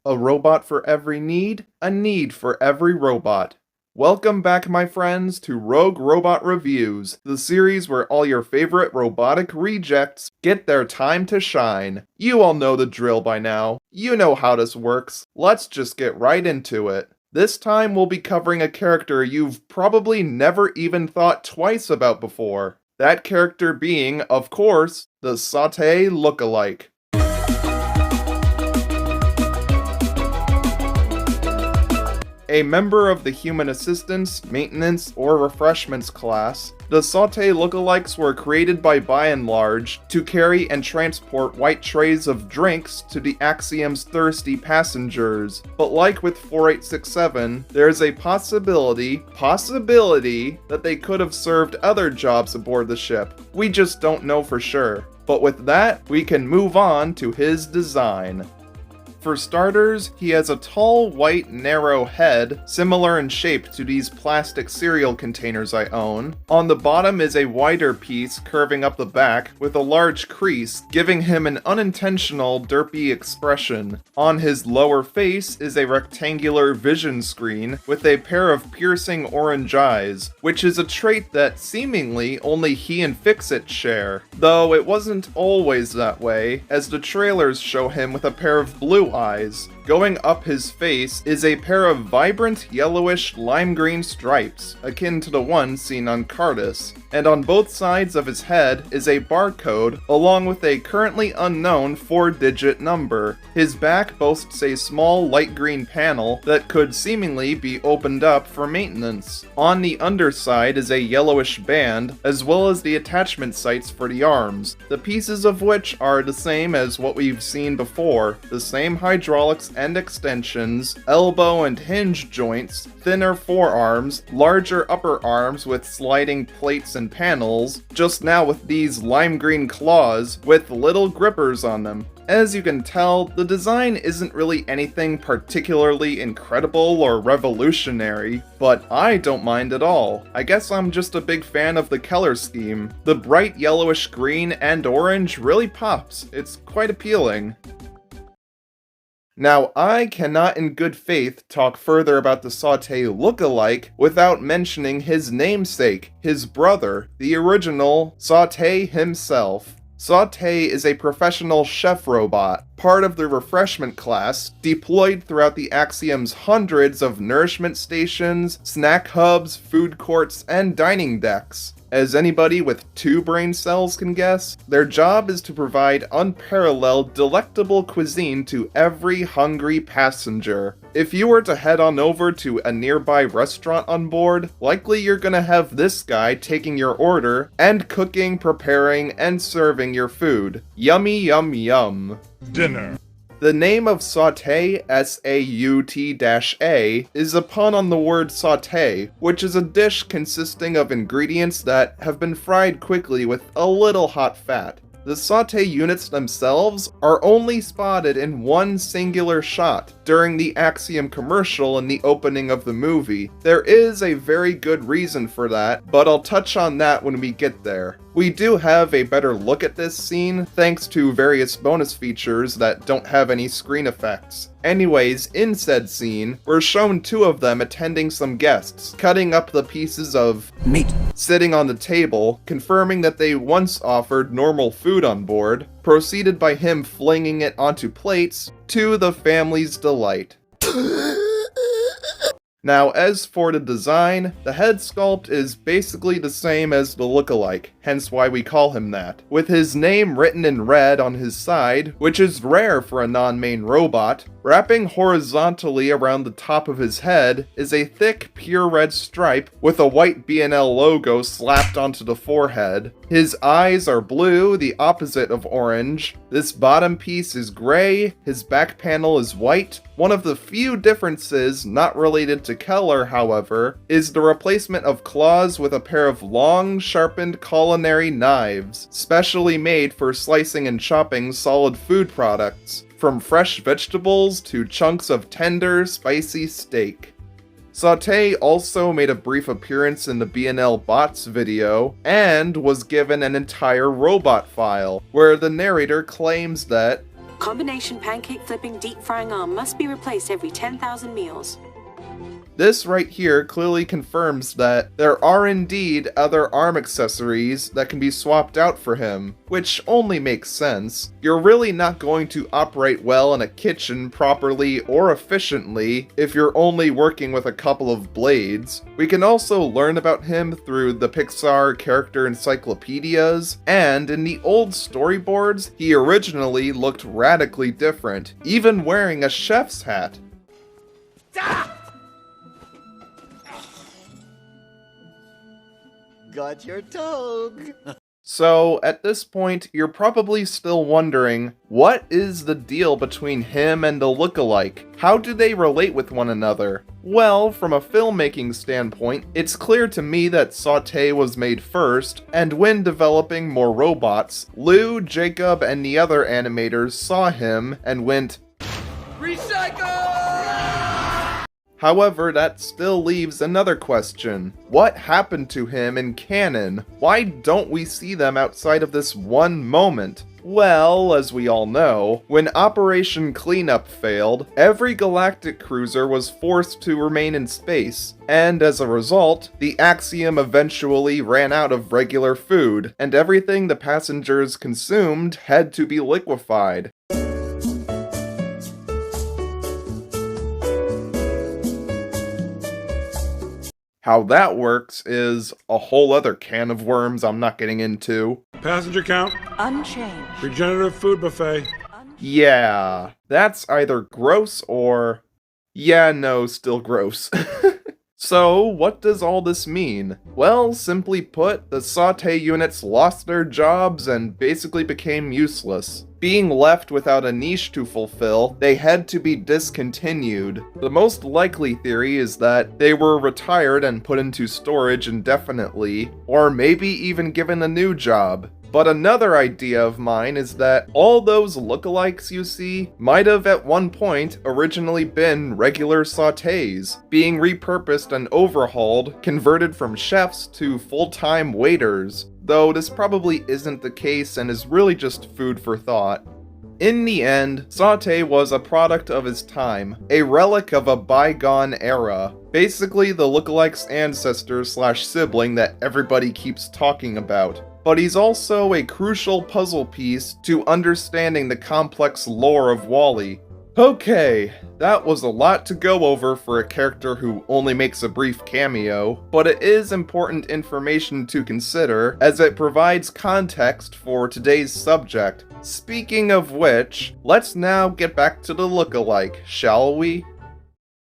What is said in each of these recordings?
A robot for every need, a need for every robot. Welcome back, my friends, to Rogue Robot Reviews, the series where all your favorite robotic rejects get their time to shine. You all know the drill by now. You know how this works. Let's just get right into it. This time we'll be covering a character you've probably never even thought twice about before. That character being, of course, the SAUT-A Lookalike. A member of the Human Assistance, Maintenance, or Refreshments class, the SAUT-A lookalikes were created by and large to carry and transport white trays of drinks to the Axiom's thirsty passengers. But like with 4867, there's a possibility that they could have served other jobs aboard the ship. We just don't know for sure. But with that, we can move on to his design. For starters, he has a tall, white, narrow head, similar in shape to these plastic cereal containers I own. On the bottom is a wider piece curving up the back with a large crease, giving him an unintentional derpy expression. On his lower face is a rectangular vision screen with a pair of piercing orange eyes, which is a trait that seemingly only he and Fix-It share. Though it wasn't always that way, as the trailers show him with a pair of blue eyes. Going up his face is a pair of vibrant yellowish lime green stripes, akin to the one seen on Cardus. And on both sides of his head is a barcode, along with a currently unknown 4-digit number. His back boasts a small light green panel that could seemingly be opened up for maintenance. On the underside is a yellowish band, as well as the attachment sites for the arms, the pieces of which are the same as what we've seen before, the same hydraulics and extensions, elbow and hinge joints, thinner forearms, larger upper arms with sliding plates and panels, just now with these lime green claws with little grippers on them. As you can tell, the design isn't really anything particularly incredible or revolutionary, but I don't mind at all. I guess I'm just a big fan of the color scheme. The bright yellowish green and orange really pops. It's quite appealing. Now, I cannot in good faith talk further about the SAUT-A lookalike without mentioning his namesake, his brother, the original SAUT-A himself. SAUT-A is a professional chef robot, part of the refreshment class, deployed throughout the Axiom's hundreds of nourishment stations, snack hubs, food courts, and dining decks. As anybody with 2 brain cells can guess, their job is to provide unparalleled, delectable cuisine to every hungry passenger. If you were to head on over to a nearby restaurant on board, likely you're gonna have this guy taking your order and cooking, preparing, and serving your food. Yummy yum yum. Dinner. The name of sauté, S-A-U-T-A, is a pun on the word sauté, which is a dish consisting of ingredients that have been fried quickly with a little hot fat. The sauté units themselves are only spotted in one singular shot during the Axiom commercial in the opening of the movie. There is a very good reason for that, but I'll touch on that when we get there. We do have a better look at this scene thanks to various bonus features that don't have any screen effects. Anyways, in said scene, we're shown 2 of them attending some guests, cutting up the pieces of meat sitting on the table, confirming that they once offered normal food on board, proceeded by him flinging it onto plates, to the family's delight. Now, as for the design, the head sculpt is basically the same as the lookalike, hence why we call him that. With his name written in red on his side, which is rare for a non-main robot, wrapping horizontally around the top of his head is a thick, pure red stripe with a white B&L logo slapped onto the forehead. His eyes are blue, the opposite of orange. This bottom piece is gray, his back panel is white. One of the few differences, not related to color, however, is the replacement of claws with a pair of long, sharpened culinary knives, specially made for slicing and chopping solid food products, from fresh vegetables to chunks of tender, spicy steak. SAUT-A also made a brief appearance in the B&L Bots video, and was given an entire robot file, where the narrator claims that Combination pancake flipping deep frying arm must be replaced every 10,000 meals. This right here clearly confirms that there are indeed other arm accessories that can be swapped out for him, which only makes sense. You're really not going to operate well in a kitchen properly or efficiently if you're only working with a couple of blades. We can also learn about him through the Pixar character encyclopedias, and in the old storyboards, he originally looked radically different, even wearing a chef's hat. Got your tongue. So, at this point, you're probably still wondering, what is the deal between him and the lookalike? How do they relate with one another? Well, from a filmmaking standpoint, it's clear to me that SAUT-A was made first, and when developing more robots, Lou, Jacob, and the other animators saw him and went, Recycle! However, that still leaves another question. What happened to him in canon? Why don't we see them outside of this one moment? Well, as we all know, when Operation Cleanup failed, every galactic cruiser was forced to remain in space, and as a result, the Axiom eventually ran out of regular food, and everything the passengers consumed had to be liquefied. How that works is a whole other can of worms I'm not getting into. Passenger count? Unchanged. Regenerative food buffet. Yeah, that's either gross or... yeah, no, still gross. So, what does all this mean? Well, simply put, the SAUT-A units lost their jobs and basically became useless. Being left without a niche to fulfill, they had to be discontinued. The most likely theory is that they were retired and put into storage indefinitely, or maybe even given a new job. But another idea of mine is that all those lookalikes you see might have at one point originally been regular sautés, being repurposed and overhauled, converted from chefs to full-time waiters, though this probably isn't the case and is really just food for thought. In the end, SAUT-A was a product of his time, a relic of a bygone era, basically the lookalike's ancestor/sibling that everybody keeps talking about. But he's also a crucial puzzle piece to understanding the complex lore of WALL-E. Okay, that was a lot to go over for a character who only makes a brief cameo, but it is important information to consider as it provides context for today's subject. Speaking of which, let's now get back to the lookalike, shall we?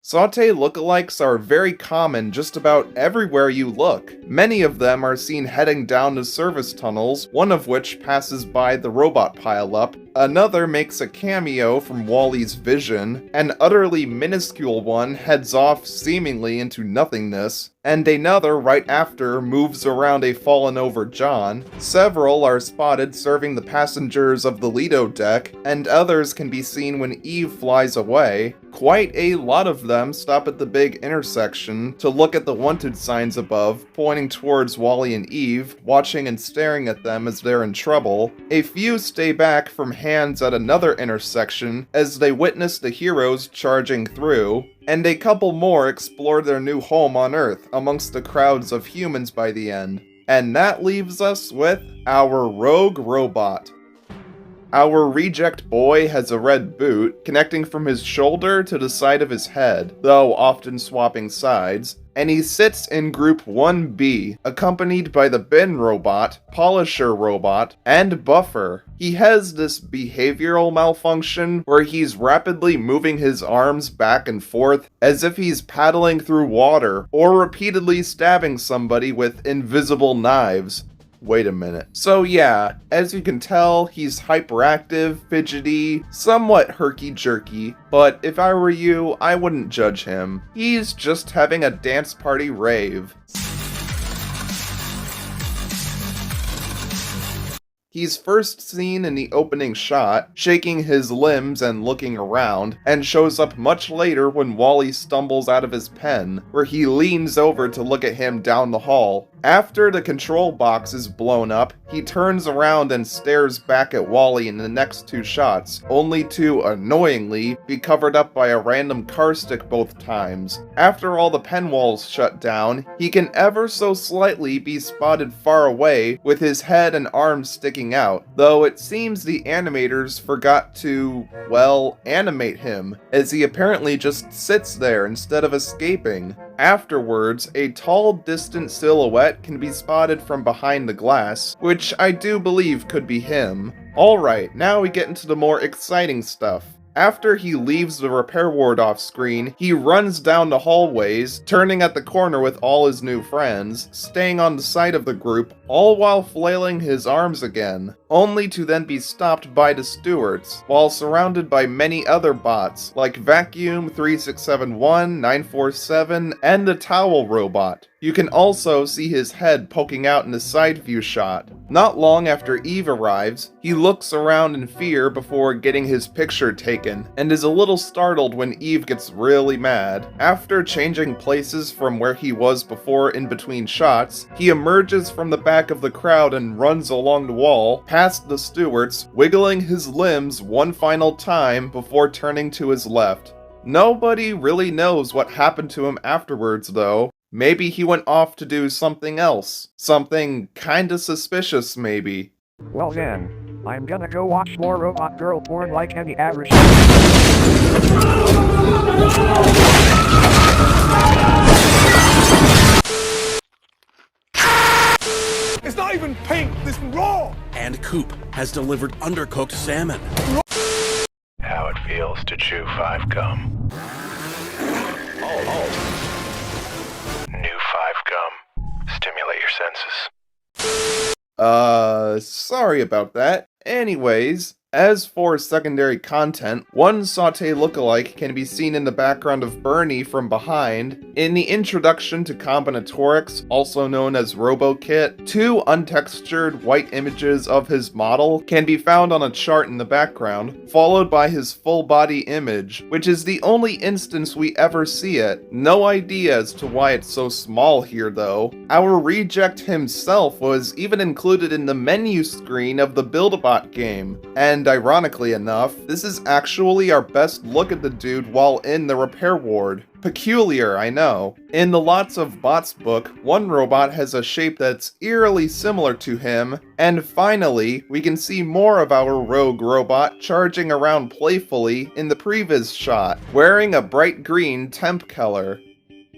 SAUT-A lookalikes are very common just about everywhere you look. Many of them are seen heading down the service tunnels, one of which passes by the robot pile-up, another makes a cameo from WALL-E's vision, an utterly minuscule one heads off seemingly into nothingness, and another right after moves around a fallen-over John. Several are spotted serving the passengers of the Lido deck, and others can be seen when Eve flies away. Quite a lot of them stop at the big intersection to look at the wanted signs above, pointing towards WALL-E and Eve, watching and staring at them as they're in trouble. A few stay back from hands at another intersection as they witness the heroes charging through, and a couple more explore their new home on Earth amongst the crowds of humans by the end. And that leaves us with our rogue robot. Our reject boy has a red boot connecting from his shoulder to the side of his head, though often swapping sides, and he sits in Group 1B, accompanied by the bin robot, polisher robot, and buffer. He has this behavioral malfunction where he's rapidly moving his arms back and forth as if he's paddling through water, or repeatedly stabbing somebody with invisible knives. Wait a minute. So yeah, as you can tell, he's hyperactive, fidgety, somewhat herky-jerky, but if I were you, I wouldn't judge him. He's just having a dance party rave. He's first seen in the opening shot, shaking his limbs and looking around, and shows up much later when WALL-E stumbles out of his pen, where he leans over to look at him down the hall. After the control box is blown up, he turns around and stares back at Wally in the next two shots, only to, annoyingly, be covered up by a random car stick both times. After all the pen walls shut down, he can ever so slightly be spotted far away with his head and arms sticking out, though it seems the animators forgot to, well, animate him, as he apparently just sits there instead of escaping. Afterwards, a tall, distant silhouette can be spotted from behind the glass, which I do believe could be him. Alright, now we get into the more exciting stuff. After he leaves the repair ward off screen, he runs down the hallways, turning at the corner with all his new friends, staying on the side of the group, all while flailing his arms again, only to then be stopped by the stewards, while surrounded by many other bots, like Vacuum, 3671, 947, and the Towel Robot. You can also see his head poking out in the side view shot. Not long after Eve arrives, he looks around in fear before getting his picture taken, and is a little startled when Eve gets really mad. After changing places from where he was before in between shots, he emerges from the back of the crowd and runs along the wall, past the stewards, wiggling his limbs one final time before turning to his left. Nobody really knows what happened to him afterwards, though. Maybe he went off to do something else. Something kinda suspicious, maybe. Well then, I'm gonna go watch more robot girl porn like any average. It's not even pink, this raw! And Coop has delivered undercooked salmon. How it feels to chew 5 gum. New 5 gum. Stimulate your senses. Sorry about that. Anyways, as for secondary content, one SAUT-A Lookalike can be seen in the background of Bernie from behind. In the introduction to Combinatorics, also known as RoboKit, 2 untextured white images of his model can be found on a chart in the background, followed by his full body image, which is the only instance we ever see it. No idea as to why it's so small here though. Our reject himself was even included in the menu screen of the Build-A-Bot game, and ironically enough, this is actually our best look at the dude while in the repair ward. Peculiar, I know. In the Lots of Bots book, one robot has a shape that's eerily similar to him, and finally, we can see more of our rogue robot charging around playfully in the previs shot, wearing a bright green temp color.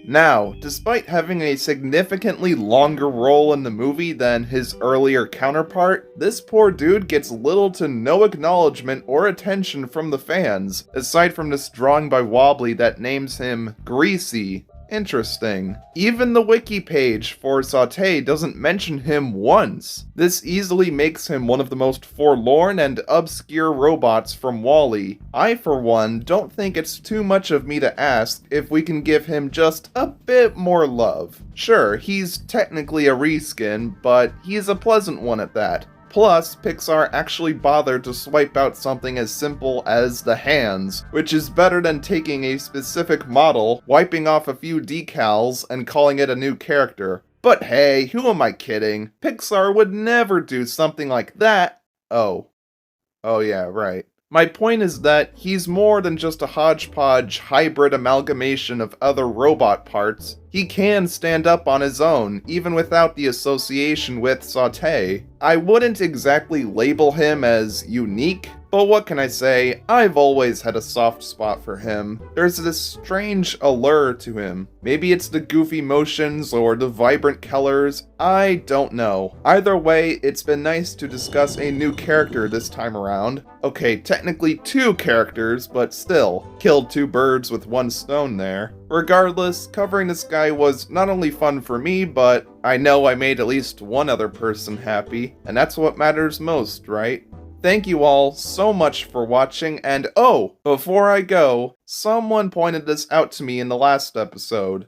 Now, despite having a significantly longer role in the movie than his earlier counterpart, this poor dude gets little to no acknowledgement or attention from the fans, aside from this drawing by Wobbly that names him Greasy. Interesting. Even the wiki page for SAUT-A doesn't mention him once. This easily makes him one of the most forlorn and obscure robots from WALL-E. I, for one, don't think it's too much of me to ask if we can give him just a bit more love. Sure, he's technically a reskin, but he's a pleasant one at that. Plus, Pixar actually bothered to swipe out something as simple as the hands, which is better than taking a specific model, wiping off a few decals, and calling it a new character. But hey, who am I kidding? Pixar would never do something like that! Oh yeah, right. My point is that he's more than just a hodgepodge hybrid amalgamation of other robot parts. He can stand up on his own, even without the association with SAUT-A. I wouldn't exactly label him as unique, but what can I say, I've always had a soft spot for him. There's this strange allure to him. Maybe it's the goofy motions or the vibrant colors, I don't know. Either way, it's been nice to discuss a new character this time around. Okay, technically 2 characters, but still, killed 2 birds with 1 stone there. Regardless, covering this guy was not only fun for me, but I know I made at least one other person happy, and that's what matters most, right? Thank you all so much for watching, and oh, before I go, someone pointed this out to me in the last episode.